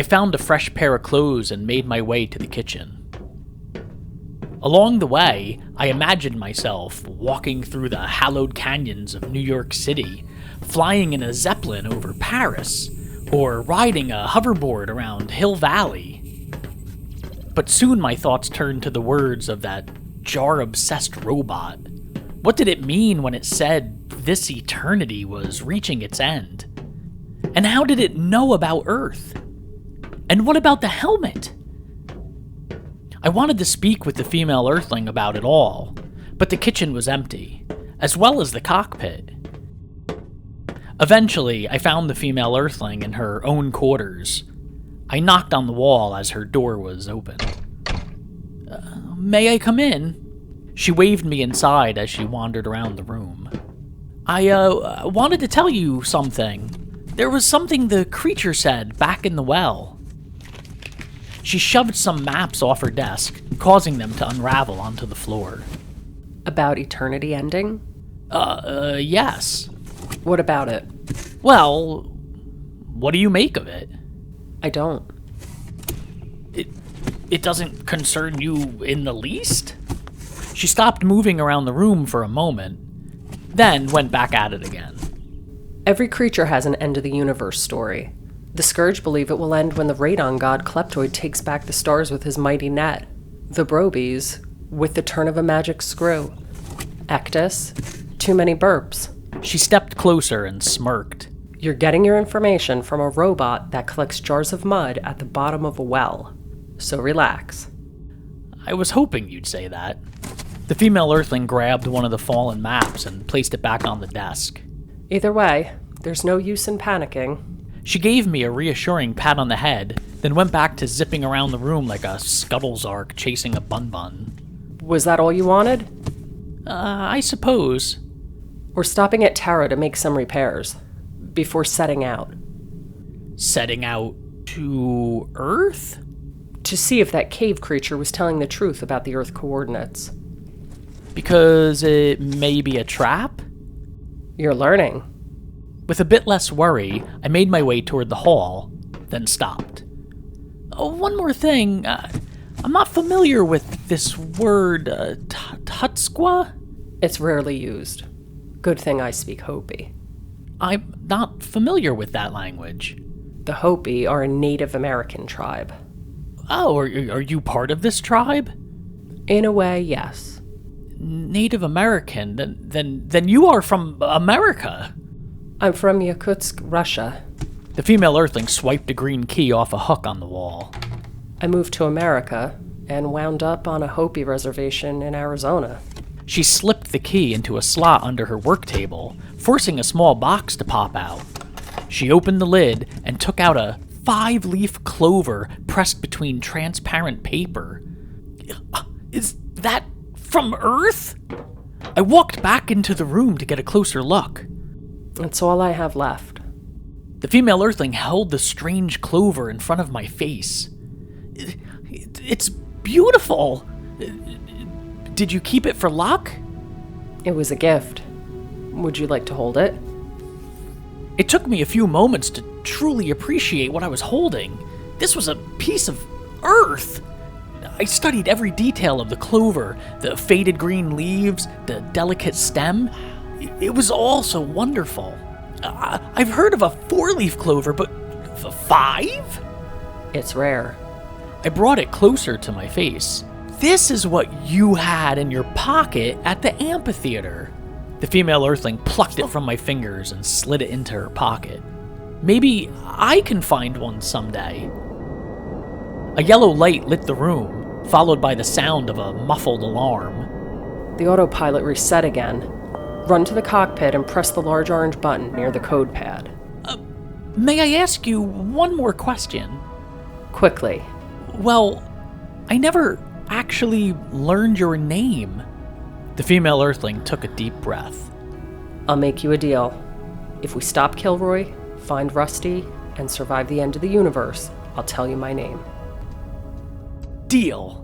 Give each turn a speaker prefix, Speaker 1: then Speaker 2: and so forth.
Speaker 1: I found a fresh pair of clothes and made my way to the kitchen. Along the way, I imagined myself walking through the hallowed canyons of New York City, flying in a Zeppelin over Paris, or riding a hoverboard around Hill Valley. But soon my thoughts turned to the words of that jar-obsessed robot. What did it mean when it said this eternity was reaching its end? And how did it know about Earth? And what about the helmet? I wanted to speak with the female Earthling about it all, but the kitchen was empty, as well as the cockpit. Eventually, I found the female Earthling in her own quarters. I knocked on the wall as her door was open. May I come in? She waved me inside as she wandered around the room. I wanted to tell you something. There was something the creature said back in the well. She shoved some maps off her desk, causing them to unravel onto the floor.
Speaker 2: About eternity ending?
Speaker 1: Yes.
Speaker 2: What about it?
Speaker 1: Well, what do you make of it?
Speaker 2: I don't.
Speaker 1: It doesn't concern you in the least? She stopped moving around the room for a moment, then went back at it again.
Speaker 2: Every creature has an end-of-the-universe story. The Scourge believe it will end when the radon god Kleptoid takes back the stars with his mighty net. The Brobies, with the turn of a magic screw. Ectus, too many burps.
Speaker 1: She stepped closer and smirked.
Speaker 2: You're getting your information from a robot that collects jars of mud at the bottom of a well. So relax.
Speaker 1: I was hoping you'd say that. The female Earthling grabbed one of the fallen maps and placed it back on the desk.
Speaker 2: Either way, there's no use in panicking.
Speaker 1: She gave me a reassuring pat on the head, then went back to zipping around the room like a Scuttlesark chasing a bun-bun.
Speaker 2: Was that all you wanted?
Speaker 1: I suppose.
Speaker 2: We're stopping at Tara to make some repairs, before setting out.
Speaker 1: Setting out to Earth?
Speaker 2: To see if that cave creature was telling the truth about the Earth coordinates.
Speaker 1: Because it may be a trap?
Speaker 2: You're learning.
Speaker 1: With a bit less worry, I made my way toward the hall, then stopped. Oh, one more thing. I'm not familiar with this word, Tutskwa?
Speaker 2: It's rarely used. Good thing I speak Hopi.
Speaker 1: I'm not familiar with that language.
Speaker 2: The Hopi are a Native American tribe.
Speaker 1: Oh, are you part of this tribe?
Speaker 2: In a way, yes.
Speaker 1: Native American? Then you are from America.
Speaker 2: I'm from Yakutsk, Russia.
Speaker 1: The female Earthling swiped a green key off a hook on the wall.
Speaker 2: I moved to America and wound up on a Hopi reservation in Arizona.
Speaker 1: She slipped the key into a slot under her work table, forcing a small box to pop out. She opened the lid and took out a 5-leaf clover pressed between transparent paper. Is that from Earth? I walked back into the room to get a closer look.
Speaker 2: That's all I have left.
Speaker 1: The female Earthling held the strange clover in front of my face. It's beautiful. Did you keep it for luck?
Speaker 2: It was a gift. Would you like to hold it?
Speaker 1: It took me a few moments to truly appreciate what I was holding. This was a piece of Earth. I studied every detail of the clover, the faded green leaves, the delicate stem. It was all so wonderful. I've heard of a 4-leaf clover, but 5?
Speaker 2: It's rare.
Speaker 1: I brought it closer to my face. This is what you had in your pocket at the amphitheater. The female Earthling plucked it from my fingers and slid it into her pocket. Maybe I can find one someday. A yellow light lit the room, followed by the sound of a muffled alarm.
Speaker 2: The autopilot reset again. Run to the cockpit and press the large orange button near the code pad.
Speaker 1: May I ask you one more question?
Speaker 2: Quickly.
Speaker 1: Well, I never actually learned your name. The female Earthling took a deep breath.
Speaker 2: I'll make you a deal. If we stop Kilroy, find Rusty, and survive the end of the universe, I'll tell you my name.
Speaker 1: Deal.